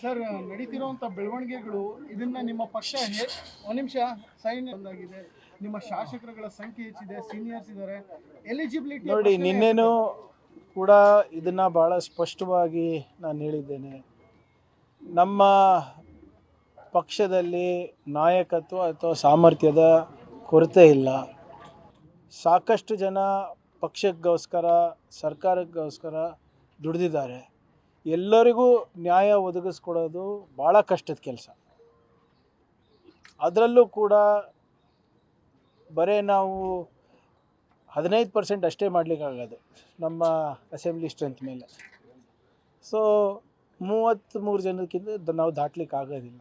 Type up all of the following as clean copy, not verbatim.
Sir, ನಡೀತಿರುವಂಥ ಬೆಳವಣಿಗೆಗಳು ಇದನ್ನ ನಿಮ್ಮ ಪಕ್ಷ ಒಂದು ನಿಮಿಷ ಸೈನ್ ಬಂದಾಗಿದೆ. ನಿಮ್ಮ ಶಾಸಕರುಗಳ ಸಂಖ್ಯೆ ಹೆಚ್ಚಿದೆ, ಸೀನಿಯರ್ಸ್ ಇದ್ದಾರೆ, ಎಲಿಜಿಬಿಲಿಟಿ ನೋಡಿ. ನಿನ್ನೆನೂ ಕೂಡ ಇದನ್ನು ಭಾಳ ಸ್ಪಷ್ಟವಾಗಿ ನಾನು ಹೇಳಿದ್ದೇನೆ. ನಮ್ಮ ಪಕ್ಷದಲ್ಲಿ ನಾಯಕತ್ವ ಅಥವಾ ಸಾಮರ್ಥ್ಯದ ಕೊರತೆ ಇಲ್ಲ. ಸಾಕಷ್ಟು ಜನ ಪಕ್ಷಕ್ಕೋಸ್ಕರ, ಸರ್ಕಾರಕ್ಕೋಸ್ಕರ ದುಡಿದಿದ್ದಾರೆ. ಎಲ್ಲರಿಗೂ ನ್ಯಾಯ ಒದಗಿಸ್ಕೊಡೋದು ಭಾಳ ಕಷ್ಟದ ಕೆಲಸ. ಅದರಲ್ಲೂ ಕೂಡ ಬರೀ ನಾವು 15% ಅಷ್ಟೇ ಮಾಡಲಿಕ್ಕಾಗೋದು ನಮ್ಮ ಅಸೆಂಬ್ಲಿ ಸ್ಟ್ರೆಂತ್ ಮೇಲೆ. ಸೊ 33 ಜನಕ್ಕಿಂತ ನಾವು ದಾಟ್ಲಿಕ್ಕೆ ಆಗೋದಿಲ್ಲ.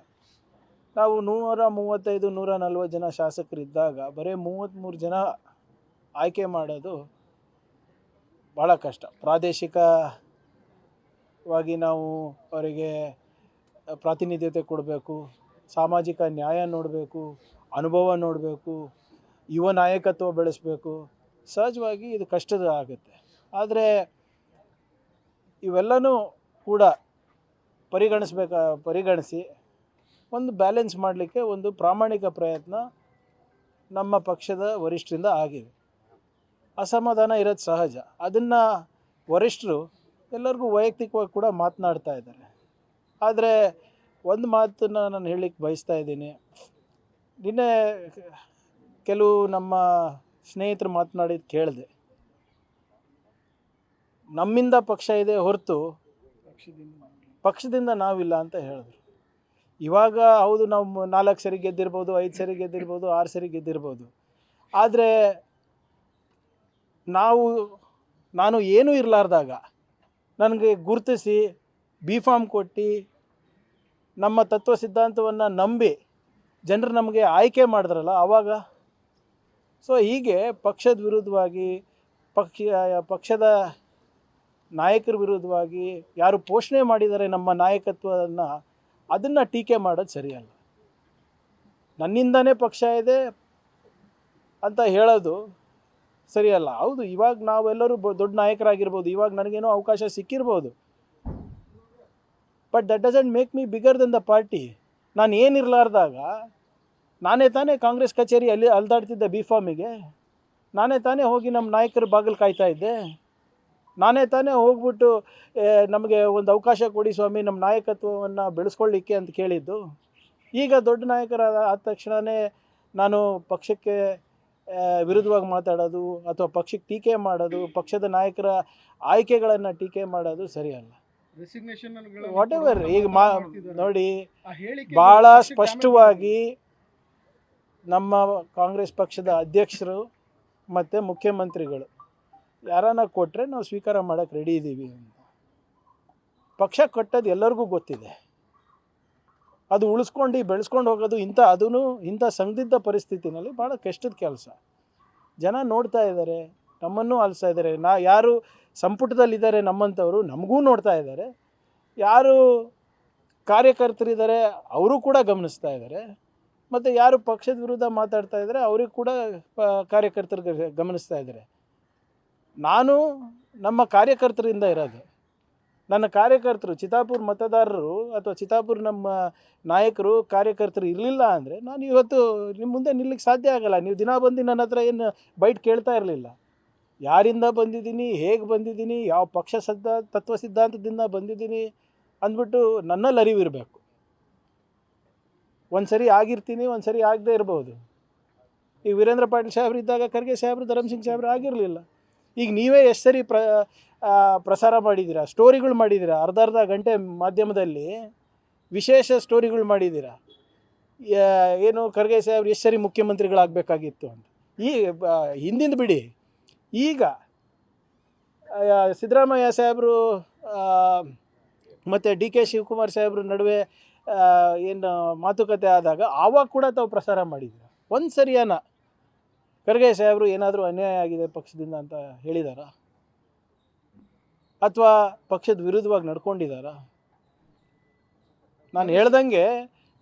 ನಾವು 135 140 ಜನ ಶಾಸಕರಿದ್ದಾಗ ಬರೀ 33 ಜನ ಆಯ್ಕೆ ಮಾಡೋದು ಭಾಳ ಕಷ್ಟ. ಪ್ರಾದೇಶಿಕವಾಗಿ ನಾವು ಅವರಿಗೆ ಪ್ರಾತಿನಿಧ್ಯತೆ ಕೊಡಬೇಕು, ಸಾಮಾಜಿಕ ನ್ಯಾಯ ನೋಡಬೇಕು, ಅನುಭವ ನೋಡಬೇಕು, ಯುವ ನಾಯಕತ್ವ ಬೆಳೆಸಬೇಕು. ಸಹಜವಾಗಿ ಇದು ಕಷ್ಟದ ಆಗುತ್ತೆ. ಆದರೆ ಇವೆಲ್ಲನೂ ಕೂಡ ಪರಿಗಣಿಸಿ ಒಂದು ಬ್ಯಾಲೆನ್ಸ್ ಮಾಡಲಿಕ್ಕೆ ಒಂದು ಪ್ರಾಮಾಣಿಕ ಪ್ರಯತ್ನ ನಮ್ಮ ಪಕ್ಷದ ವರಿಷ್ಠರಿಂದ ಆಗಿದೆ. ಅಸಮಾಧಾನ ಇರೋದು ಸಹಜ. ಅದನ್ನು ವರಿಷ್ಠರು ಎಲ್ಲರಿಗೂ ವೈಯಕ್ತಿಕವಾಗಿ ಕೂಡ ಮಾತನಾಡ್ತಾ ಇದ್ದಾರೆ. ಆದರೆ ಒಂದು ಮಾತನ್ನು ನಾನು ಹೇಳಲಿಕ್ಕೆ ಬಯಸ್ತಾ ಇದ್ದೀನಿ. ನಿನ್ನೆ ಕೆಲವು ನಮ್ಮ ಸ್ನೇಹಿತರು ಮಾತನಾಡಿದ್ದು ಕೇಳಿದೆ. ನಮ್ಮಿಂದ ಪಕ್ಷ ಇದೆ ಹೊರತು ಪಕ್ಷದಿಂದ ನಾವಿಲ್ಲ ಅಂತ ಹೇಳಿದ್ರು. ಇವಾಗ ಹೌದು, ನಾವು 4 ಸರಿ ಗೆದ್ದಿರ್ಬೋದು, 5 ಸರಿ ಗೆದ್ದಿರ್ಬೋದು, 6 ಸರಿ ಗೆದ್ದಿರ್ಬೋದು. ಆದರೆ ನಾನು ಏನೂ ಇರಲಾರ್ದಾಗ ನನಗೆ ಗುರುತಿಸಿ B.Pharm ಕೊಟ್ಟು ನಮ್ಮ ತತ್ವ ಸಿದ್ಧಾಂತವನ್ನು ನಂಬಿ ಜನರು ನಮಗೆ ಆಯ್ಕೆ ಮಾಡಿದ್ರಲ್ಲ ಆವಾಗ. ಸೊ ಹೀಗೆ ಪಕ್ಷದ ವಿರುದ್ಧವಾಗಿ, ಪಕ್ಷದ ನಾಯಕರ ವಿರುದ್ಧವಾಗಿ ಯಾರು ಪೋಷಣೆ ಮಾಡಿದ್ದಾರೆ ನಮ್ಮ ನಾಯಕತ್ವವನ್ನು, ಅದನ್ನು ಟೀಕೆ ಮಾಡೋದು ಸರಿಯಲ್ಲ. ನನ್ನಿಂದನೇ ಪಕ್ಷ ಇದೆ ಅಂತ ಹೇಳೋದು ಸರಿಯಲ್ಲ. ಹೌದು, ಇವಾಗ ನಾವೆಲ್ಲರೂ ದೊಡ್ಡ ನಾಯಕರಾಗಿರ್ಬೋದು, ಇವಾಗ ನನಗೇನೋ ಅವಕಾಶ ಸಿಕ್ಕಿರ್ಬೋದು. But that doesn't make me bigger then the party. ನಾನು ಏನಿರಲಾರ್ದಾಗ ನಾನೇ ತಾನೇ ಕಾಂಗ್ರೆಸ್ ಕಚೇರಿ ಅಲ್ದಾಡ್ತಿದ್ದೆ. B.Pharmಗೆ ನಾನೇ ತಾನೇ ಹೋಗಿ ನಮ್ಮ ನಾಯಕರ ಬಾಗಿಲು ಕಾಯ್ತಾ ಇದ್ದೆ. ನಾನೇ ತಾನೇ ಹೋಗ್ಬಿಟ್ಟು ನಮಗೆ ಒಂದು ಅವಕಾಶ ಕೊಡಿ ಸ್ವಾಮಿ, ನಮ್ಮ ನಾಯಕತ್ವವನ್ನು ಬೆಳೆಸ್ಕೊಳ್ಳಿಕ್ಕೆ ಅಂತ ಕೇಳಿದ್ದು. ಈಗ ದೊಡ್ಡ ನಾಯಕರಾದ ತಕ್ಷಣವೇ ನಾನು ಪಕ್ಷಕ್ಕೆ ವಿರುದ್ಧವಾಗಿ ಮಾತಾಡೋದು ಅಥವಾ ಪಕ್ಷಕ್ಕೆ ಟೀಕೆ ಮಾಡೋದು, ಪಕ್ಷದ ನಾಯಕರ ಆಯ್ಕೆಗಳನ್ನು ಟೀಕೆ ಮಾಡೋದು ಸರಿಯಲ್ಲ. What ever. ಈಗ ನೋಡಿ, ಭಾಳ ಸ್ಪಷ್ಟವಾಗಿ ನಮ್ಮ ಕಾಂಗ್ರೆಸ್ ಪಕ್ಷದ ಅಧ್ಯಕ್ಷರು ಮತ್ತು ಮುಖ್ಯಮಂತ್ರಿಗಳು ಯಾರನ್ನ ಕೊಟ್ಟರೆ ನಾವು ಸ್ವೀಕಾರ ಮಾಡೋಕ್ಕೆ ರೆಡಿ ಇದ್ದೀವಿ ಅಂತ. ಪಕ್ಷ ಕೊಟ್ಟದ್ದು ಎಲ್ಲರಿಗೂ ಗೊತ್ತಿದೆ. ಅದು ಉಳಿಸ್ಕೊಂಡು ಬೆಳೆಸ್ಕೊಂಡು ಹೋಗೋದು ಇಂಥ ಸಂದಿಗ್ಧ ಪರಿಸ್ಥಿತಿನಲ್ಲಿ ಭಾಳ ಕಷ್ಟದ ಕೆಲಸ. ಜನ ನೋಡ್ತಾ ಇದ್ದಾರೆ, ನಮ್ಮನ್ನು ಆಲಿಸ್ತಾ ಇದ್ದಾರೆ. ಯಾರು ಸಂಪುಟದಲ್ಲಿದ್ದಾರೆ ನಮ್ಮಂಥವರು ನಮಗೂ ನೋಡ್ತಾ ಇದ್ದಾರೆ. ಯಾರು ಕಾರ್ಯಕರ್ತರಿದ್ದಾರೆ ಅವರು ಕೂಡ ಗಮನಿಸ್ತಾ ಇದ್ದಾರೆ. ಮತ್ತು ಯಾರು ಪಕ್ಷದ ವಿರುದ್ಧ ಮಾತಾಡ್ತಾ ಇದ್ದಾರೆ ಅವ್ರಿಗೆ ಕೂಡ ಕಾರ್ಯಕರ್ತರಿಗೆ ಗಮನಿಸ್ತಾ ಇದ್ದಾರೆ. ನಾನು ನಮ್ಮ ಕಾರ್ಯಕರ್ತರಿಂದ ಇರೋದು. ನನ್ನ ಕಾರ್ಯಕರ್ತರು, ಚಿತ್ತಾಪುರ ಮತದಾರರು ಅಥವಾ ಚಿತ್ತಾಪುರ ನಮ್ಮ ನಾಯಕರು ಕಾರ್ಯಕರ್ತರು ಇರಲಿಲ್ಲ ಅಂದರೆ ನಾನು ಇವತ್ತು ನಿಮ್ಮ ಮುಂದೆ ನಿಲ್ಲಕ್ಕೆ ಸಾಧ್ಯ ಆಗಲ್ಲ. ನೀವು ದಿನ ಬಂದು ನನ್ನ ಹತ್ರ ಏನು ಬೈಟ್ ಕೇಳ್ತಾ ಇರಲಿಲ್ಲ. ಯಾರಿಂದ ಬಂದಿದ್ದೀನಿ, ಹೇಗೆ ಬಂದಿದ್ದೀನಿ, ಯಾವ ಪಕ್ಷ ತತ್ವ ಸಿದ್ಧಾಂತದಿಂದ ಬಂದಿದ್ದೀನಿ ಅಂದ್ಬಿಟ್ಟು ನನ್ನಲ್ಲಿ ಅರಿವಿರಬೇಕು. ಒಂದು ಸರಿ ಆಗಿರ್ತೀನಿ, ಒಂದು ಸರಿ ಆಗದೇ ಇರ್ಬೋದು. ಈಗ ವೀರೇಂದ್ರ ಪಾಟೀಲ್ ಸಾಹೇಬ್ರು ಇದ್ದಾಗ ಖರ್ಗೆ ಸಾಹೇಬ್ರು, ಧರ್ಮಸಿಂಗ್ ಸಾಹೇಬ್ರು ಆಗಿರಲಿಲ್ಲ. ಈಗ ನೀವೇ ಎಷ್ಟು ಸರಿ ಪ್ರಸಾರ ಮಾಡಿದ್ದೀರಾ, ಸ್ಟೋರಿಗಳು ಮಾಡಿದ್ದೀರಾ, ಅರ್ಧ ಗಂಟೆ ಮಾಧ್ಯಮದಲ್ಲಿ ವಿಶೇಷ ಸ್ಟೋರಿಗಳು ಮಾಡಿದ್ದೀರಾ. ಏನು ಖರ್ಗೆ ಸಾಹೇಬ್ರು ಎಷ್ಟು ಸರಿ ಮುಖ್ಯಮಂತ್ರಿಗಳಾಗಬೇಕಾಗಿತ್ತು ಅಂತ. ಈ ಹಿಂದಿಂದ ಬಿಡಿ, ಈಗ ಸಿದ್ದರಾಮಯ್ಯ ಸಾಹೇಬರು ಮತ್ತು DK ಶಿವಕುಮಾರ್ ಸಾಹೇಬ್ರ ನಡುವೆ ಏನು ಮಾತುಕತೆ ಆದಾಗ ಆವಾಗ ಕೂಡ ತಾವು ಪ್ರಸಾರ ಮಾಡಿದ್ದೀರ. ಒಂದು ಸರಿಯಾನ ಖರ್ಗೆ ಸಾಹೇಬರು ಏನಾದರೂ ಅನ್ಯಾಯ ಆಗಿದೆ ಪಕ್ಷದಿಂದ ಅಂತ ಹೇಳಿದಾರಾ? ಅಥವಾ ಪಕ್ಷದ ವಿರುದ್ಧವಾಗಿ ನಡ್ಕೊಂಡಿದ್ದಾರಾ? ನಾನು ಹೇಳ್ದಂಗೆ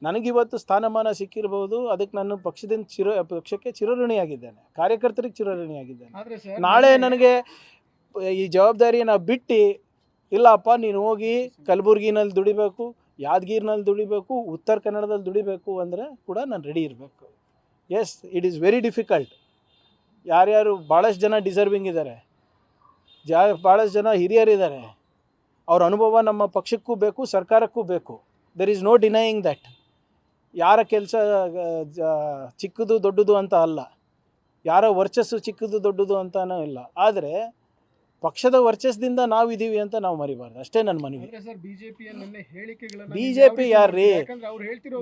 ನನಗಿವತ್ತು ಸ್ಥಾನಮಾನ ಸಿಕ್ಕಿರ್ಬೋದು, ಅದಕ್ಕೆ ನಾನು ಪಕ್ಷಕ್ಕೆ ಚಿರಋಣಿಯಾಗಿದ್ದೇನೆ, ಕಾರ್ಯಕರ್ತರಿಗೆ ಚಿರಋಣಿಯಾಗಿದ್ದೇನೆ. ನಾಳೆ ನನಗೆ ಈ ಜವಾಬ್ದಾರಿಯನ್ನು ಬಿಟ್ಟು ಇಲ್ಲಪ್ಪ ನೀನು ಹೋಗಿ ಕಲಬುರಗಿನಲ್ಲಿ ದುಡಿಬೇಕು, ಯಾದಗಿರಿನಲ್ಲಿ ದುಡಿಬೇಕು, ಉತ್ತರ ಕನ್ನಡದಲ್ಲಿ ದುಡಿಬೇಕು ಅಂದರೆ ಕೂಡ ನಾನು ರೆಡಿ ಇರಬೇಕು. Yes, it is very difficult. ಯಾರ್ಯಾರು ಭಾಳಷ್ಟು ಜನ ಡಿಸರ್ವಿಂಗ್ ಇದ್ದಾರೆ, ಭಾಳಷ್ಟು ಜನ ಹಿರಿಯರಿದ್ದಾರೆ. ಅವ್ರ ಅನುಭವ ನಮ್ಮ ಪಕ್ಷಕ್ಕೂ ಬೇಕು, ಸರ್ಕಾರಕ್ಕೂ ಬೇಕು. There is no denying that. ಯಾರ ಕೆಲಸ ಚಿಕ್ಕದು ದೊಡ್ಡದು ಅಂತ ಅಲ್ಲ, ಯಾರ ವರ್ಚಸ್ಸು ಚಿಕ್ಕದು ದೊಡ್ಡದು ಅಂತನೂ ಇಲ್ಲ. ಆದರೆ ಪಕ್ಷದ ವರ್ಚಸ್ದಿಂದ ನಾವಿದ್ದೀವಿ ಅಂತ ನಾವು ಮರಿಬಾರ್ದು, ಅಷ್ಟೇ ನನ್ನ ಮನವಿ. ಬಿಜೆಪಿ ಯಾರ್ರೀ?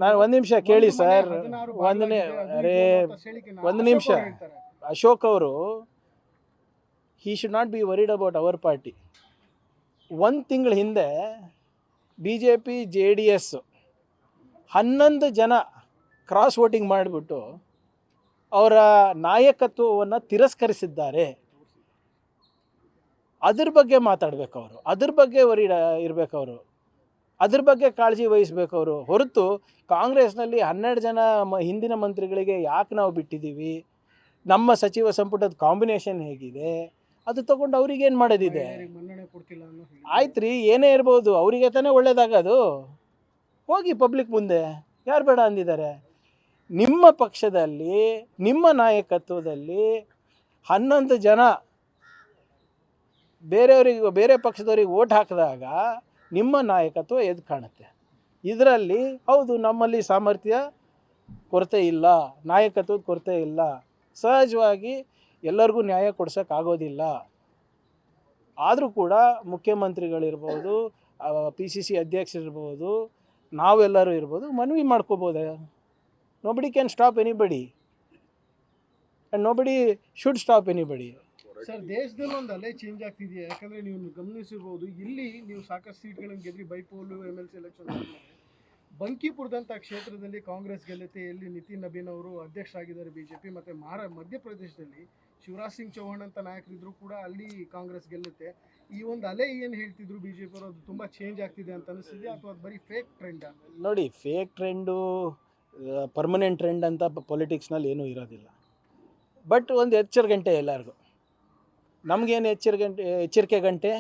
ನಾನು ಒಂದು ನಿಮಿಷ ಕೇಳಿ ಸರ್, ಒಂದು ನಿಮಿಷ. ಅಶೋಕ್ ಅವರು, he should not be worried about our party. ಒಂದು ತಿಂಗಳ ಹಿಂದೆ BJP JDS 11 ಜನ ಕ್ರಾಸ್ ವೋಟಿಂಗ್ ಮಾಡಿಬಿಟ್ಟು ಅವರ ನಾಯಕತ್ವವನ್ನು ತಿರಸ್ಕರಿಸಿದ್ದಾರೆ. ಅದ್ರ ಬಗ್ಗೆ ಮಾತಾಡಬೇಕು ಅವರು, ಅದ್ರ ಬಗ್ಗೆ ಇರಬೇಕು ಅವರು, ಅದ್ರ ಬಗ್ಗೆ ಕಾಳಜಿ ವಹಿಸ್ಬೇಕು ಅವರು. ಹೊರತು ಕಾಂಗ್ರೆಸ್ನಲ್ಲಿ 12 ಜನ ಹಿಂದಿನ ಮಂತ್ರಿಗಳಿಗೆ ಯಾಕೆ ನಾವು ಬಿಟ್ಟಿದ್ದೀವಿ, ನಮ್ಮ ಸಚಿವ ಸಂಪುಟದ ಕಾಂಬಿನೇಷನ್ ಹೇಗಿದೆ, ಅದು ತೊಗೊಂಡು ಅವ್ರಿಗೇನು ಮಾಡೋದಿದೆ? ಆಯ್ತು ರೀ, ಏನೇ ಇರ್ಬೋದು, ಅವರಿಗೆ ತಾನೇ ಒಳ್ಳೇದಾಗೋದು. ಹೋಗಿ ಪಬ್ಲಿಕ್ ಮುಂದೆ, ಯಾರು ಬೇಡ ಅಂದಿದ್ದಾರೆ? ನಿಮ್ಮ ಪಕ್ಷದಲ್ಲಿ, ನಿಮ್ಮ ನಾಯಕತ್ವದಲ್ಲಿ 11 ಜನ ಬೇರೆ ಪಕ್ಷದವ್ರಿಗೆ ಓಟ್ ಹಾಕಿದಾಗ ನಿಮ್ಮ ನಾಯಕತ್ವ ಎದ್ದು ಕಾಣುತ್ತೆ. ಇದರಲ್ಲಿ ಹೌದು, ನಮ್ಮಲ್ಲಿ ಸಾಮರ್ಥ್ಯ ಕೊರತೆ ಇಲ್ಲ, ನಾಯಕತ್ವದ ಕೊರತೆ ಇಲ್ಲ. ಸಹಜವಾಗಿ ಎಲ್ಲರಿಗೂ ನ್ಯಾಯ ಕೊಡ್ಸೋಕ್ಕಾಗೋದಿಲ್ಲ. ಆದರೂ ಕೂಡ ಮುಖ್ಯಮಂತ್ರಿಗಳಿರ್ಬೋದು, PCC ಅಧ್ಯಕ್ಷರಿರ್ಬೋದು, ನಾವೆಲ್ಲರೂ ಇರ್ಬೋದು, ಮನವಿ ಮಾಡ್ಕೋಬೋದು. Nobody can stop anybody and nobody should stop anybody. Sir, ದೇಶದಲ್ಲಿ ಒಂದು ಅಲೆ ಚೇಂಜ್ ಆಗ್ತಿದೆಯಾ? ಯಾಕಂದರೆ ನೀವು ಗಮನಿಸಿರ್ಬೋದು, ಇಲ್ಲಿ ನೀವು ಸಾಕಷ್ಟು ಸೀಟ್ಗಳನ್ನು ಗೆದ್ರಿ, ಬೈಪೋಲು MLC ಎಲೆಕ್ಷನ್. ಬಂಕಿಪುರದಂಥ ಕ್ಷೇತ್ರದಲ್ಲಿ ಕಾಂಗ್ರೆಸ್ ಗೆಲ್ಲುತ್ತೆ, ಇಲ್ಲಿ ನಿತಿನ್ ನಬೀನ್ ಅವರು ಅಧ್ಯಕ್ಷರಾಗಿದ್ದಾರೆ BJP. ಮತ್ತು ಮಧ್ಯಪ್ರದೇಶದಲ್ಲಿ ಶಿವರಾಜ್ ಸಿಂಗ್ ಚೌಹಾಣ್ ಅಂತ ನಾಯಕರಿದ್ದರೂ ಕೂಡ ಅಲ್ಲಿ ಕಾಂಗ್ರೆಸ್ ಗೆಲ್ಲುತ್ತೆ. ಈ ಒಂದು ಅಲೆ ಏನು ಹೇಳ್ತಿದ್ರು BJP ಅವರು, ಅದು ತುಂಬ ಚೇಂಜ್ ಆಗ್ತಿದೆ ಅಂತ ಅನಿಸ್ತಿದೆ, ಅಥವಾ ಅದು ಬರೀ ಫೇಕ್ ಟ್ರೆಂಡಾ? ನೋಡಿ, ಫೇಕ್ ಟ್ರೆಂಡು, ಪರ್ಮನೆಂಟ್ ಟ್ರೆಂಡ್ ಅಂತ ಪೊಲಿಟಿಕ್ಸ್ನಲ್ಲಿ ಏನೂ ಇರೋದಿಲ್ಲ. ಬಟ್ ಒಂದು ಎಚ್ಚರ ಗಂಟೆ ಎಲ್ಲರಿಗೂ. ನಮಗೇನು ಎಚ್ಚರಿಕೆ ಗಂಟೆ?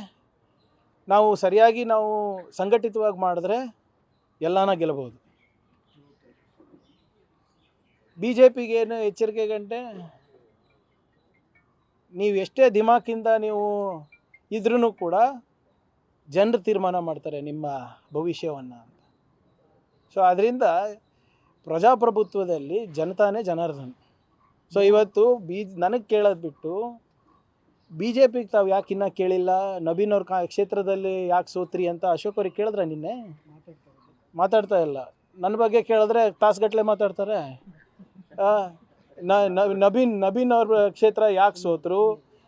ನಾವು ಸರಿಯಾಗಿ ನಾವು ಸಂಘಟಿತವಾಗಿ ಮಾಡಿದ್ರೆ ಎಲ್ಲಾನ ಗೆಲ್ಲಬಹುದು. BJPಗೇನು ಎಚ್ಚರಿಕೆ ಗಂಟೆ? ನೀವು ಎಷ್ಟೇ ದಿಮಾಕಿಂದ ನೀವು ಇದ್ರೂ ಕೂಡ ಜನರು ತೀರ್ಮಾನ ಮಾಡ್ತಾರೆ ನಿಮ್ಮ ಭವಿಷ್ಯವನ್ನು ಅಂತ. ಸೊ ಅದರಿಂದ ಪ್ರಜಾಪ್ರಭುತ್ವದಲ್ಲಿ ಜನತಾನೇ ಜನಾರ್ದನ್. ಸೊ ಇವತ್ತು ನನಗೆ ಕೇಳೋದು ಬಿಟ್ಟು BJPಗೆ ತಾವು ಯಾಕೆ ಇನ್ನೂ ಕೇಳಿಲ್ಲ, ನಬೀನ್ ಅವ್ರ ಕ್ಷೇತ್ರದಲ್ಲಿ ಯಾಕೆ ಸೋತ್ರಿ ಅಂತ ಅಶೋಕ್ ಅವ್ರಿಗೆ ಕೇಳಿದ್ರೆ ನಿನ್ನೆ ಮಾತಾಡ್ತಾ ಇಲ್ಲ. ನನ್ನ ಬಗ್ಗೆ ಕೇಳಿದ್ರೆ ತಾಸುಗಟ್ಟಲೆ ಮಾತಾಡ್ತಾರೆ. ನಬೀನ್ ಅವ್ರ ಕ್ಷೇತ್ರ ಯಾಕೆ ಸೋತರು,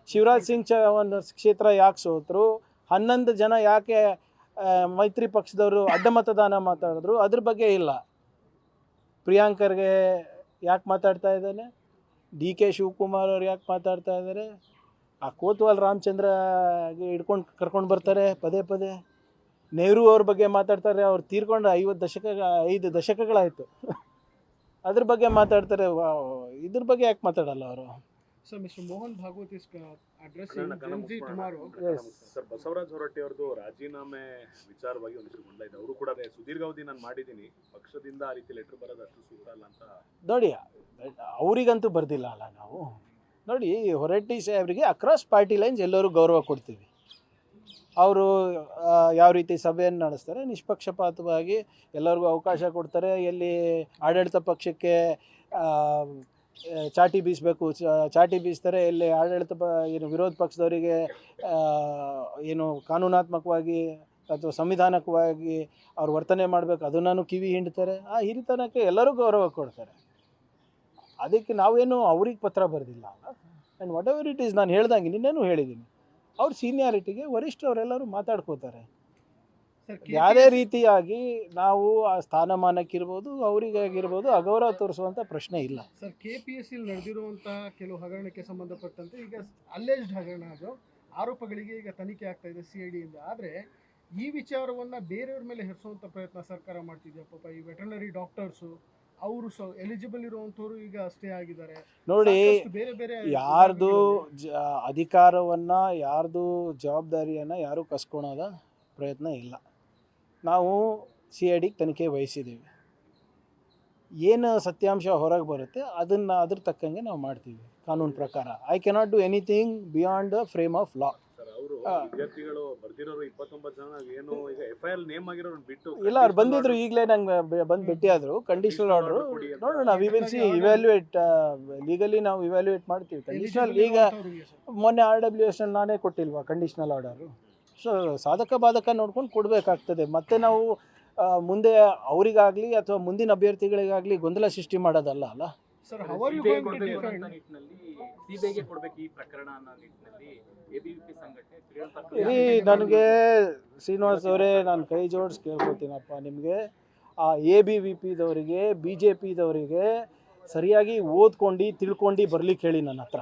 ಶಿವರಾಜ್ ಸಿಂಗ್ ಚೌಹಾಣ್ ಕ್ಷೇತ್ರ ಯಾಕೆ ಸೋತರು, 11 ಜನ ಯಾಕೆ ಮೈತ್ರಿ ಪಕ್ಷದವರು ಅಡ್ಡ ಮತದಾನ ಮಾತಾಡಿದ್ರು, ಅದ್ರ ಬಗ್ಗೆ ಇಲ್ಲ. ಪ್ರಿಯಾಂಕರ್ಗೆ ಯಾಕೆ ಮಾತಾಡ್ತಾ ಇದ್ದಾನೆ, DK ಶಿವಕುಮಾರ್ ಅವ್ರು ಯಾಕೆ ಮಾತಾಡ್ತಾ ಇದ್ದಾರೆ, ಆ ಕೋತ್ವಾಲ್ ರಾಮಚಂದ್ರಗೆ ಕರ್ಕೊಂಡು ಬರ್ತಾರೆ ಪದೇ ಪದೇ. ನೆಹರು ಅವ್ರ ಬಗ್ಗೆ ಮಾತಾಡ್ತಾರೆ, ಅವ್ರು ತೀರ್ಕೊಂಡು 5 ದಶಕಗಳಾಯಿತು. ಅದ್ರ ಬಗ್ಗೆ ಮಾತಾಡ್ತಾರೆ, ಇದ್ರ ಬಗ್ಗೆ ಯಾಕೆ ಮಾತಾಡಲ್ಲ ಅವರು? Sir, mister Mohan Bhagwat is addressing tomorrow. Sir, Basavaraja Horatti ಅವ್ರದ್ದು ರಾಜೀನಾಮೆ ವಿಚಾರವಾಗಿ ಒಂದಿಷ್ಟು ಗೊಂದಲ ಇದೆ. ಅವರು ಕೂಡ ಸುದೀರ್ಘ ಅವಧಿ ನಾನು ಮಾಡಿದ್ದೀನಿ, ಪಕ್ಷದಿಂದ ಆ ರೀತಿ ಲೆಟರ್ ಬರೋದು ಅಷ್ಟು ಸೂಕ್ತ ಅಲ್ಲ ಅಂತ. ನೋಡಿ, ಅವರಿಗಂತೂ ಬರ್ದಿಲ್ಲ ಅಲ್ಲ ನಾವು. ನೋಡಿ, ಹೊರಟ್ಟಿ ಸಾಹೇಬ್ರಿಗೆ ಅಕ್ರಾಸ್ ಪಾರ್ಟಿ ಲೈನ್ಸ್ ಎಲ್ಲರೂ ಗೌರವ ಕೊಡ್ತೀವಿ. ಅವರು ಯಾವ ರೀತಿ ಸಭೆಯನ್ನು ನಡೆಸ್ತಾರೆ, ನಿಷ್ಪಕ್ಷಪಾತವಾಗಿ ಎಲ್ಲರಿಗೂ ಅವಕಾಶ ಕೊಡ್ತಾರೆ. ಎಲ್ಲಿ ಆಡಳಿತ ಪಕ್ಷಕ್ಕೆ ಚಾಟಿ ಬೀಸಬೇಕು ಚಾಟಿ ಬೀಸ್ತಾರೆ, ಎಲ್ಲಿ ವಿರೋಧ ಪಕ್ಷದವರಿಗೆ ಏನು ಕಾನೂನಾತ್ಮಕವಾಗಿ ಅಥವಾ ಸಂವಿಧಾನಕವಾಗಿ ಅವ್ರು ವರ್ತನೆ ಮಾಡಬೇಕು, ಅದನ್ನು ಕಿವಿ ಹಿಂಡ್ತಾರೆ. ಆ ಹಿರಿತನಕ್ಕೆ ಎಲ್ಲರೂ ಗೌರವ ಕೊಡ್ತಾರೆ. ಅದಕ್ಕೆ ನಾವೇನು ಅವ್ರಿಗೆ ಪತ್ರ ಬರೆದಿಲ್ಲ ಅಲ್ಲ. And what ever it is, ನಾನು ಹೇಳ್ದಂಗೆ ನಿನ್ನೇನು ಹೇಳಿದ್ದೀನಿ, ಅವ್ರ ಸೀನಿಯಾರಿಟಿಗೆ ವರಿಷ್ಠರವರೆಲ್ಲರೂ ಮಾತಾಡ್ಕೋತಾರೆ. ಯಾವುದೇ ರೀತಿಯಾಗಿ ನಾವು ಆ ಸ್ಥಾನಮಾನಕ್ಕಿರ್ಬೋದು, ಅವರಿಗಾಗಿರ್ಬೋದು ಅಗೌರವ ತೋರಿಸುವಂಥ ಪ್ರಶ್ನೆ ಇಲ್ಲ. ಸರ್, KPSC ನಡೆದಿರುವಂತಹ ಕೆಲವು ಹಗರಣಕ್ಕೆ ಸಂಬಂಧಪಟ್ಟಂತೆ ಈಗ ಅಲ್ಲೇಜ್ಡ್ ಹಗರಣ, ಅದು ಆರೋಪಗಳಿಗೆ ಈಗ ತನಿಖೆ ಆಗ್ತಾ ಇದೆ CIDಯಿಂದ. ಆದರೆ ಈ ವಿಚಾರವನ್ನು ಬೇರೆಯವ್ರ ಮೇಲೆ ಹೆರಿಸುವಂಥ ಪ್ರಯತ್ನ ಸರ್ಕಾರ ಮಾಡ್ತಿದೆ. ಪಾಪ ಈ ವೆಟರ್ನರಿ ಡಾಕ್ಟರ್ಸು ಅವರು ಎಲಿಜಿಬಲ್ ಇರುವಂಥವ್ರು ಈಗ ಅಷ್ಟೇ ಆಗಿದ್ದಾರೆ. ನೋಡಿ, ಬೇರೆ ಬೇರೆ ಯಾರ್ದು ಅಧಿಕಾರವನ್ನು, ಯಾರ್ದು ಜವಾಬ್ದಾರಿಯನ್ನು ಯಾರೂ ಕಸ್ಕೊಳೋದ ಪ್ರಯತ್ನ ಇಲ್ಲ. ನಾವು CID ತನಿಖೆ ವಹಿಸಿದ್ದೀವಿ. ಏನು ಸತ್ಯಾಂಶ ಹೊರಗೆ ಬರುತ್ತೆ ಅದನ್ನು ಅದ್ರ ತಕ್ಕಂಗೆ ನಾವು ಮಾಡ್ತೀವಿ ಕಾನೂನು ಪ್ರಕಾರ. I cannot do anything beyond the frame of law. Sir ಅವರು ವಿದ್ಯಾರ್ಥಿಗಳು ಬರ್ದಿರೋರು 29 ಜನ ಏನು ಈಗ FIR ನೇಮ್ ಆಗಿರೋರು ಬಿಟ್ಟು ಇಲ್ಲ, ಅವ್ರು ಬಂದಿದ್ರು, ಈಗಲೇ ನಂಗೆ ಬಂದು ಭೇಟಿಯಾದರು. ಕಂಡೀಷನಲ್ ಆರ್ಡ್ರು ನೋಡೋಣ, we will see, evaluate legally ನಾವು ಇವ್ಯಾಲ್ಯೂಯೇಟ್ ಮಾಡ್ತೀವಿ. ಕಂಡೀಷನಲ್ ಈಗ ಮೊನ್ನೆ RWS ನಾನೇ ಕೊಟ್ಟಿಲ್ವಾ ಕಂಡೀಷನಲ್ ಆರ್ಡರು. ಸೊ ಸಾಧಕ ಬಾಧಕ ನೋಡ್ಕೊಂಡು ಕೊಡಬೇಕಾಗ್ತದೆ. ಮತ್ತು ನಾವು ಮುಂದೆ ಅವರಿಗಾಗಲಿ ಅಥವಾ ಮುಂದಿನ ಅಭ್ಯರ್ಥಿಗಳಿಗಾಗಲಿ ಗೊಂದಲ ಸೃಷ್ಟಿ ಮಾಡೋದಲ್ಲ ಅಲ್ಲ. Sir, how are you going to defend? ಸಿಬಿಐಗೆ ಕೊಡಬೇಕು ಈ ಪ್ರಕರಣ ಅನ್ನೋ ನಿಟ್ಟಿನಲ್ಲಿ ABVP ಸಂಘಟನೆ ಇರಿ, ನನಗೆ ಶ್ರೀನಿವಾಸ್ ಅವರೇ, ನಾನು ಕೈ ಜೋಡಿಸಿ ಕೇಳ್ಕೊತೀನಪ್ಪ ನಿಮಗೆ, ಆ ABVPದವರಿಗೆ BJPದವರಿಗೆ ಸರಿಯಾಗಿ ಓದ್ಕೊಂಡು ತಿಳ್ಕೊಂಡು ಬರ್ಲಿಕ್ಕೆ ಹೇಳಿ ನನ್ನ ಹತ್ರ.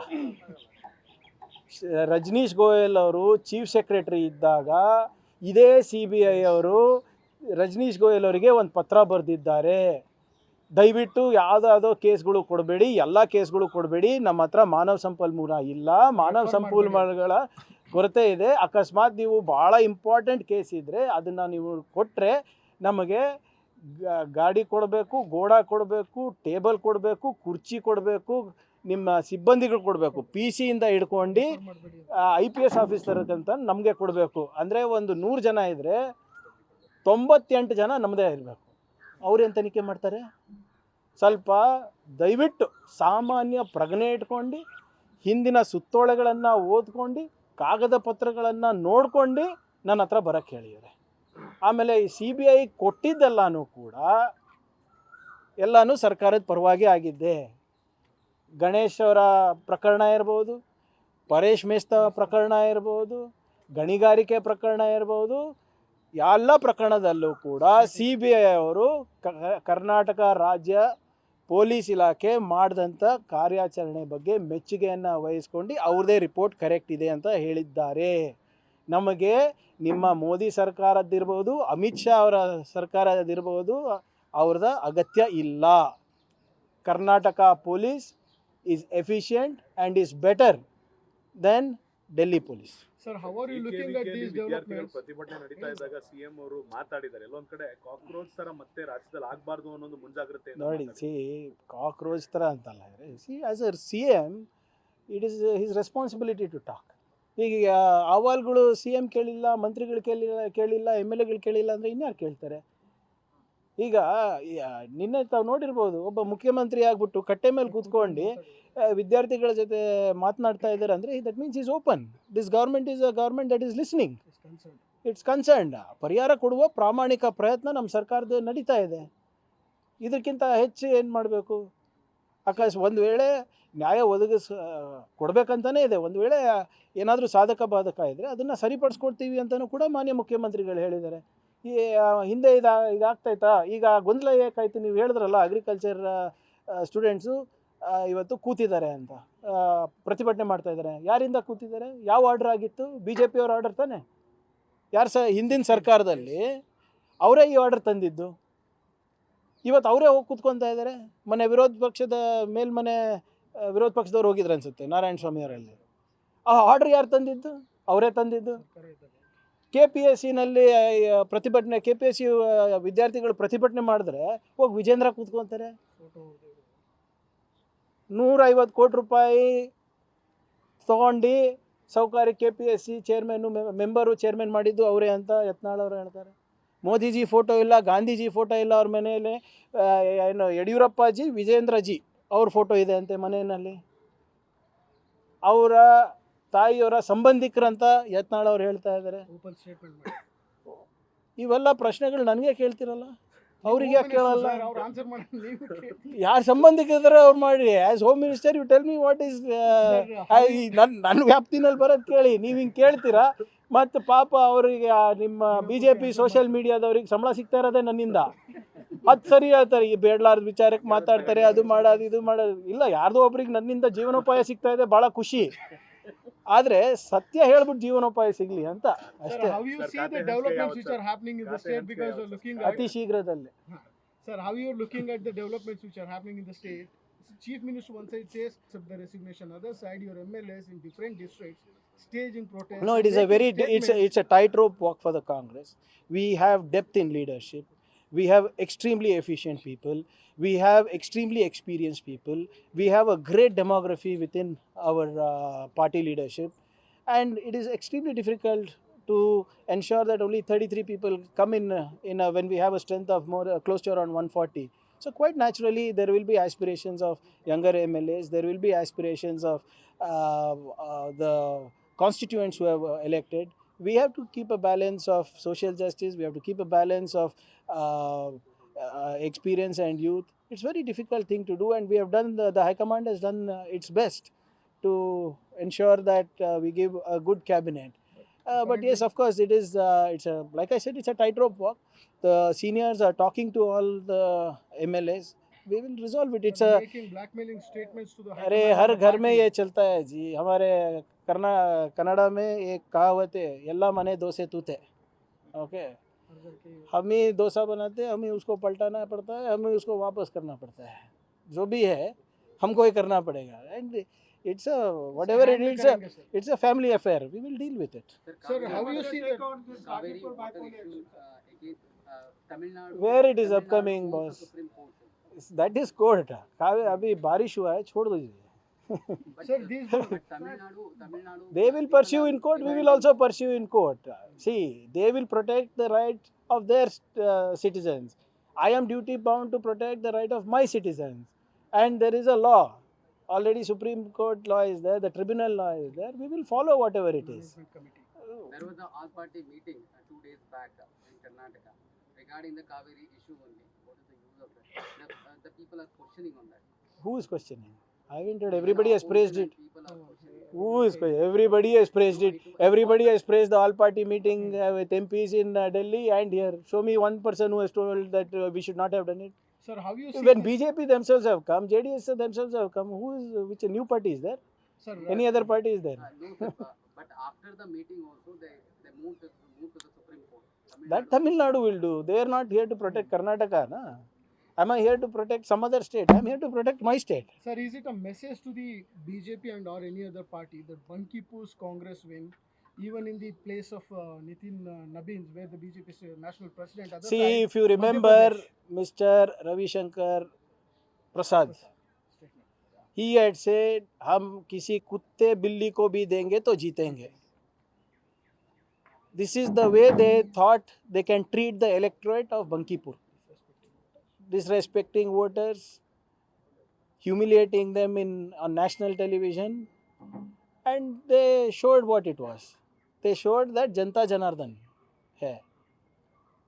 ರಜನೀಶ್ ಗೋಯಲ್ ಅವರು ಚೀಫ್ ಸೆಕ್ರೆಟರಿ ಇದ್ದಾಗ ಇದೇ CBI ಅವರು ರಜನೀಶ್ ಗೋಯಲ್ ಅವರಿಗೆ ಒಂದು ಪತ್ರ ಬರೆದಿದ್ದಾರೆ, ದಯವಿಟ್ಟು ಯಾವುದಾದೋ ಕೇಸ್ಗಳು ಕೊಡಬೇಡಿ, ಎಲ್ಲ ಕೇಸ್ಗಳು ಕೊಡಬೇಡಿ, ನಮ್ಮ ಹತ್ರ ಮಾನವ ಸಂಪನ್ಮೂಲ ಇಲ್ಲ, ಮಾನವ ಸಂಪನ್ಮೂಲಗಳ ಕೊರತೆ ಇದೆ, ಅಕಸ್ಮಾತ್ ನೀವು ಭಾಳ ಇಂಪಾರ್ಟೆಂಟ್ ಕೇಸ್ ಇದ್ದರೆ ಅದನ್ನು ನೀವು ಕೊಟ್ಟರೆ ನಮಗೆ ಗಾಡಿ ಕೊಡಬೇಕು, ಗೋಡ ಕೊಡಬೇಕು, ಟೇಬಲ್ ಕೊಡಬೇಕು, ಕುರ್ಚಿ ಕೊಡಬೇಕು, ನಿಮ್ಮ ಸಿಬ್ಬಂದಿಗಳು ಕೊಡಬೇಕು, PC ಇಂದ ಹಿಡ್ಕೊಂಡು IPS ಆಫೀಸರ್ ಅಂತ ನಮಗೆ ಕೊಡಬೇಕು. ಅಂದರೆ ಒಂದು 100 ಜನ ಇದ್ದರೆ 98 ಜನ ನಮ್ಮದೇ ಇರಬೇಕು. ಅವ್ರೇನು ತನಿಖೆ ಮಾಡ್ತಾರೆ? ಸ್ವಲ್ಪ ದಯವಿಟ್ಟು ಸಾಮಾನ್ಯ ಪ್ರಜ್ಞೆ ಇಟ್ಕೊಂಡು ಹಿಂದಿನ ಸುತ್ತೋಲೆಗಳನ್ನು ಓದ್ಕೊಂಡು ಕಾಗದ ಪತ್ರಗಳನ್ನು ನೋಡ್ಕೊಂಡು ನನ್ನ ಹತ್ರ ಬರೋಕ್ಕೆ ಹೇಳಿದ್ದಾರೆ. ಆಮೇಲೆ ಈ CBI ಕೊಟ್ಟಿದ್ದೆಲ್ಲನೂ ಕೂಡ ಎಲ್ಲನೂ ಸರ್ಕಾರದ ಪರವಾಗಿ ಆಗಿದ್ದೆ. ಗಣೇಶ್ ಅವರ ಪ್ರಕರಣ ಇರ್ಬೋದು, ಪರೇಶ್ ಮೇಸ್ತಾ ಪ್ರಕರಣ ಇರ್ಬೋದು, ಗಣಿಗಾರಿಕೆ ಪ್ರಕರಣ ಇರ್ಬೋದು, ಎಲ್ಲ ಪ್ರಕರಣದಲ್ಲೂ ಕೂಡ CBI ಅವರು ಕರ್ನಾಟಕ ರಾಜ್ಯ ಪೊಲೀಸ್ ಇಲಾಖೆ ಮಾಡಿದಂಥ ಕಾರ್ಯಾಚರಣೆ ಬಗ್ಗೆ ಮೆಚ್ಚುಗೆಯನ್ನು ವಹಿಸ್ಕೊಂಡು ಅವ್ರದ್ದೇ ರಿಪೋರ್ಟ್ ಕರೆಕ್ಟ್ ಇದೆ ಅಂತ ಹೇಳಿದ್ದಾರೆ. ನಮಗೆ ನಿಮ್ಮ ಮೋದಿ ಸರ್ಕಾರದ್ದಿರ್ಬೋದು, ಅಮಿತ್ ಶಾ ಅವರ ಸರ್ಕಾರದಿರ್ಬೋದು, ಅವ್ರದ ಅಗತ್ಯ ಇಲ್ಲ. Karnataka police is efficient and is better then Delhi police. Sir, how are you looking at these developments? ಪ್ರತಿಭಟನೆ ನಡೀತಾ ಇದ್ದಾಗ CM ಅವರು ಮಾತಾಡಿದ್ದಾರೆ, ಎಲ್ಲೊಂದ್ ಕಡೆ ಕಾಕ್ರೋಚ್ ತರ ಮತ್ತೆ ರಾಜ್ಯದಲ್ಲಿ ಆಗಬಾರ್ದು ಅನ್ನೋ ಮುಂಜಾಗ್ರತೆ. ನೋಡಿ, ಕಾಕ್ರೋಚ್ ಥರ ಅಂತಲ್ಲ, as a CM it is his responsibility to talk. ಈಗ ಅಹವಾಲ್ಗಳು CM ಕೇಳಿಲ್ಲ, ಮಂತ್ರಿಗಳು ಕೇಳಿಲ್ಲ, MLAಗಳು ಕೇಳಿಲ್ಲ ಅಂದರೆ ಇನ್ಯಾರು ಕೇಳ್ತಾರೆ? ಈಗ ನಿನ್ನೆ ತಾವು ನೋಡಿರ್ಬೋದು, ಒಬ್ಬ ಮುಖ್ಯಮಂತ್ರಿ ಆಗ್ಬಿಟ್ಟು ಕಟ್ಟೆ ಮೇಲೆ ಕೂತ್ಕೊಂಡು ವಿದ್ಯಾರ್ಥಿಗಳ ಜೊತೆ ಮಾತನಾಡ್ತಾ ಇದ್ದಾರೆ ಅಂದರೆ that means is open. This government is a government that is listening, it's concerned. ಪರಿಹಾರ ಕೊಡುವ ಪ್ರಾಮಾಣಿಕ ಪ್ರಯತ್ನ ನಮ್ಮ ಸರ್ಕಾರದ ನಡೀತಾ ಇದೆ. ಇದಕ್ಕಿಂತ ಹೆಚ್ಚು ಏನು ಮಾಡಬೇಕು? ಒಂದು ವೇಳೆ ನ್ಯಾಯ ಕೊಡಬೇಕಂತಲೇ ಇದೆ. ಒಂದು ವೇಳೆ ಏನಾದರೂ ಸಾಧಕ ಬಾಧಕ ಇದ್ದರೆ ಅದನ್ನು ಸರಿಪಡಿಸ್ಕೊಡ್ತೀವಿ ಅಂತಲೂ ಕೂಡ ಮಾನ್ಯ ಮುಖ್ಯಮಂತ್ರಿಗಳು ಹೇಳಿದ್ದಾರೆ. ಈ ಹಿಂದೆ ಇದಾಗ್ತಾಯ್ತಾ? ಈಗ ಗೊಂದಲ ಏಕಾಯ್ತು? ನೀವು ಹೇಳಿದ್ರಲ್ಲ, ಅಗ್ರಿಕಲ್ಚರ್ ಸ್ಟೂಡೆಂಟ್ಸು ಇವತ್ತು ಕೂತಿದ್ದಾರೆ ಅಂತ, ಪ್ರತಿಭಟನೆ ಮಾಡ್ತಾ ಇದ್ದಾರೆ. ಯಾರಿಂದ ಕೂತಿದ್ದಾರೆ? ಯಾವ ಆರ್ಡರ್ ಆಗಿತ್ತು? BJP ಅವ್ರ ಆರ್ಡರ್ ತಾನೆ. ಹಿಂದಿನ ಸರ್ಕಾರದಲ್ಲಿ ಅವರೇ ಈ ಆರ್ಡರ್ ತಂದಿದ್ದು. ಇವತ್ತು ಅವರೇ ಹೋಗಿ ಕೂತ್ಕೊತಾ ಇದ್ದಾರೆ. ಮೊನ್ನೆ ವಿರೋಧ ಪಕ್ಷದವ್ರು ಹೋಗಿದ್ರು ಅನ್ಸುತ್ತೆ, ನಾರಾಯಣ ಸ್ವಾಮಿ ಅವರಲ್ಲಿ. ಆ ಆರ್ಡರ್ ಯಾರು ತಂದಿದ್ದು? ಅವರೇ ತಂದಿದ್ದು. KPSCನಲ್ಲಿ ಪ್ರತಿಭಟನೆ, KPSC ವಿದ್ಯಾರ್ಥಿಗಳು ಪ್ರತಿಭಟನೆ ಮಾಡಿದ್ರೆ ಹೋಗಿ ವಿಜೇಂದ್ರ ಕೂತ್ಕೊತಾರೆ. 150 ಕೋಟಿ ರೂಪಾಯಿ ತೊಗೊಂಡು ಸೌಕಾರಿ KPSC ಚೇರ್ಮನ್ ಮಾಡಿದ್ದು ಅವರೇ ಅಂತ ಯತ್ನಾಳ್ ಅವರು ಹೇಳ್ತಾರೆ. ಮೋದಿಜಿ ಫೋಟೋ ಇಲ್ಲ, ಗಾಂಧೀಜಿ ಫೋಟೋ ಇಲ್ಲ ಅವ್ರ ಮನೆಯಲ್ಲಿ. ಏನು ಯಡಿಯೂರಪ್ಪಾಜಿ, ವಿಜೇಂದ್ರಜಿ ಅವ್ರ ಫೋಟೋ ಇದೆ ಅಂತೆ ಮನೆಯಲ್ಲಿ. ಅವರ ತಾಯಿಯವರ ಸಂಬಂಧಿಕರಂತ ಯತ್ನಾಳ್ ಅವ್ರು ಹೇಳ್ತಾ ಇದ್ದಾರೆ. ಇವೆಲ್ಲ ಪ್ರಶ್ನೆಗಳು ನನಗೆ ಕೇಳ್ತಿರಲ್ಲ, ಅವ್ರಿಗೆ ಯಾಕೆ ಕೇಳಲ್ಲ? ಯಾರು ಸಂಬಂಧಿಕರಿದ್ದಾರೆ ಅವ್ರು ಮಾಡಿ. As home minister you tell me what is ನನ್ನ ವ್ಯಾಪ್ತಿನಲ್ಲಿ ಬರೋದು ಕೇಳಿ. ನೀವು ಹಿಂಗೆ ಕೇಳ್ತೀರಾ? ಮತ್ತು ಪಾಪ ಅವರಿಗೆ ನಿಮ್ಮ BJP ಸೋಷಿಯಲ್ ಮೀಡಿಯಾದವ್ರಿಗೆ ಸಂಬಳ ಸಿಗ್ತಾ ಇರೋದೇ ನನ್ನಿಂದ. ಅದು ಸರಿ ಹೇಳ್ತಾರೆ, ಈ ಬೇಡಲಾರ್ದ ವಿಚಾರಕ್ಕೆ ಮಾತಾಡ್ತಾರೆ, ಅದು ಮಾಡೋದು ಇದು ಮಾಡೋದು ಇಲ್ಲ. ಯಾರ್ದೋ ಒಬ್ರಿಗೆ ನನ್ನಿಂದ ಜೀವನೋಪಾಯ ಸಿಗ್ತಾ ಇದೆ, ಭಾಳ ಖುಷಿ. ಆದರೆ ಸತ್ಯ ಹೇಳ್ಬಿಟ್ಟು ಜೀವನೋಪಾಯ ಸಿಗಲಿ ಅಂತ ಅಷ್ಟೇ. ಅತಿ ಶೀಘ್ರದಲ್ಲಿ. Sir, how you are looking at the developments which are happening in the state? Chief Minister one side says accept the resignation, other side your MLAs in different districts staging protests. No, it is a very it's a tightrope walk for the Congress. We have depth in leadership. We have extremely efficient people. We have extremely experienced people. We have a great demography within our party leadership. And it is extremely difficult to ensure that only 33 people come in, when we have a strength of more close to around 140. So quite naturally, there will be aspirations of younger MLAs. There will be aspirations of the constituents who have elected. We have to keep a balance of social justice. We have to keep a balance of experience and youth. It's very difficult thing to do, and we have done. The High Command has done its best to ensure that we give a good cabinet. But yes, of course, it's a, like I said, it's a tightrope walk. The seniors are talking to all the MLAs. We will resolve it. It's a making blackmailing statements to the high अरे command her of the घर में party. ये चलता है जी. हमारे Canada में एक कहावत है, यल्ला मने दोसे तूते. ओके, हम ही डोसा बनाते हैं, हमें उसको पलटाना पड़ता है, हमें उसको वापस करना पड़ता है. जो भी है हमको ही करना पड़ेगा. And it's a whatever it is, करेंगे, sir. it's a family affair. We will deal with it. Sir, how you see that? Kaveri water issue against Tamil Nadu. Where it is Tamil Nadu upcoming, goes to boss? Supreme Court. That is court. अभी बारिश हुआ है, छोड़ दीजिए. But, Sir, these but Tamil Nadu. They will pursue in court. We will also pursue in court. See, they will protect the right of their citizens. I am duty bound to protect the right of my citizens. And there is a law. Already Supreme Court law is there. The tribunal law is there. We will follow whatever it is. Management committee. There was an all-party meeting 2 days back in Karnataka regarding the Kaveri issue only. What is the use of that? The people are questioning on that. Who is questioning? I haven't heard. Everybody has praised it. People are questioning. Who is questioning? Everybody has praised it. Everybody has praised the all-party meeting with MPs in Delhi and here. Show me one person who has told that we should not have done it. Sir, how you see When this? BJP themselves have come, JDS themselves have come. Which new party is there? Sir, Any other party is there? No, sir, but after the meeting also they moved to the Supreme Court. That Tamil Nadu will do. They are not here to protect Karnataka. Na? Am I here to protect some other state? I am here to protect my state. Sir, is it a message to the BJP and or any other party that Bankipur's Congress win, even in the place of Nitin Nabin, where the BJP is national president? Other See, side, if you Madhya remember Pradesh. Mr. Ravi Shankar Prasad, he had said, हम किसी कुत्ते बिल्ली को भी देंगे तो जीतेंगे. This is the way they thought they can treat the electorate of Bankipur. Disrespecting voters, humiliating them on national television, and they showed what it was. They showed that Janta Janardhan hai.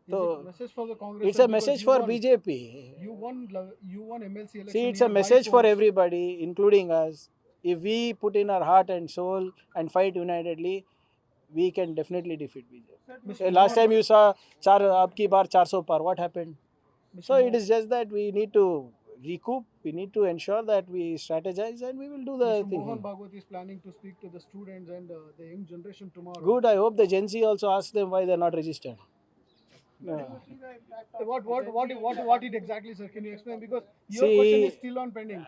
Is So, it a message for the Congress? it's a message for BJP. You won MLC election. See, it's a message for everybody, including us. If we put in our heart and soul and fight unitedly, we can definitely defeat BJP. Last time you saw abki baar 400 par. What happened? So it is just that we need to recoup. We need to ensure that we strategize, and we will do the Mr. thing. Mohan Bhagwat is planning to speak to the students and the young generation tomorrow. Good. I hope the Gen Z also asks them why they are not registered. No. What it exactly, sir? Can you explain? Because your See, question is still on pending.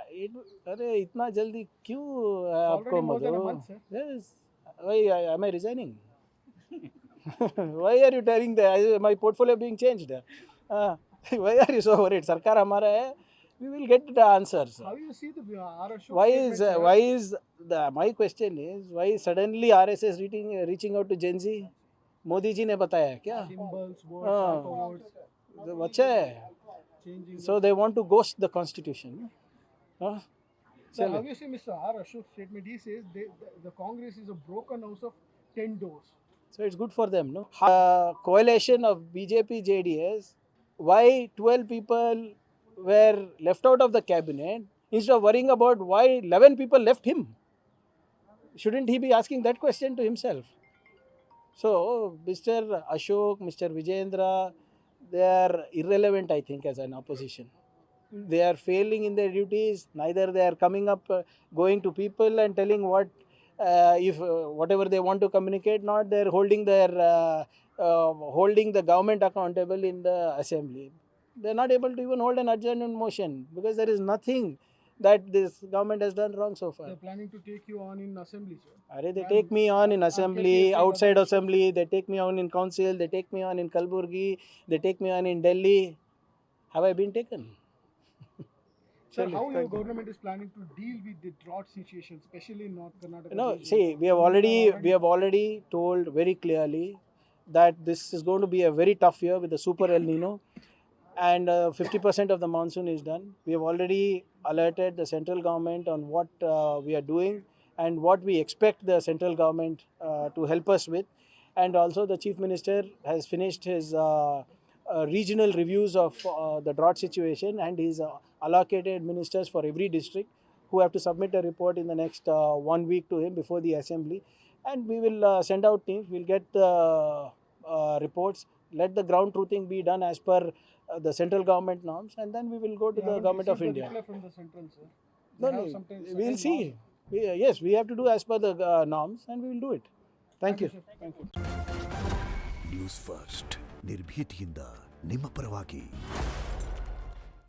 अरे इतना जल्दी क्यों है It's आपको already more than a Madhu? month, sir. Yes. Why am I resigning? Why are you telling my portfolio being changed? Why are you so worried? सरकार हमारा है. We will get the answers. How you see the RS show? Why is my question is why suddenly RSS reaching out to Gen Z? Modi ji ने बताया क्या? Symbols, words, हाँ. alpha words, अच्छा है. changing. So they want to ghost the constitution. Huh? Sir, how you see Mr. R. Ashok's statement? He says the Congress is a broken house of 10 doors. So it's good for them, no? Coalition of BJP, JDS, why 12 people were left out of the cabinet instead of worrying about why 11 people left him? Shouldn't he be asking that question to himself? So Mr. Ashok, Mr. Vijayendra, they are irrelevant, I think, as an opposition. They are failing in their duties. Neither they are coming up, going to people and telling whatever they want to communicate. Not they are holding the government accountable in the assembly. They are not able to even hold an adjournment motion because there is nothing that this government has done wrong so far. They're planning to take you on in assembly, sir. They take me on in assembly, KPFI outside government. assembly, they take me on in council, they take me on in Kalburgi, they take me on in Delhi. Have I been taken? Sir, Tell how it, your thank you. government is planning to deal with the drought situation, especially in North Karnataka? No, region? see, we have already told very clearly that this is going to be a very tough year with the super El Nino, and 50% of the monsoon is done. We have already alerted the central government on what we are doing and what we expect the central government to help us with. And also the chief minister has finished his regional reviews of the drought situation, and he's allocated ministers for every district who have to submit a report in the next 1 week to him before the assembly. And we will send out teams, we'll get the reports, let the ground truthing be done as per the central government norms, and then we will go to You the haven't government of received the India. reply from the central, sir. No, They have no, sometimes we'll certain see. norms. Yes, we have to do as per the norms, and we will do it. Thank you. sir. Thank you. News first ನಿರ್ಭೀತಿಯಿಂದ ನಿಮ್ಮ ಪರವಾಗಿ.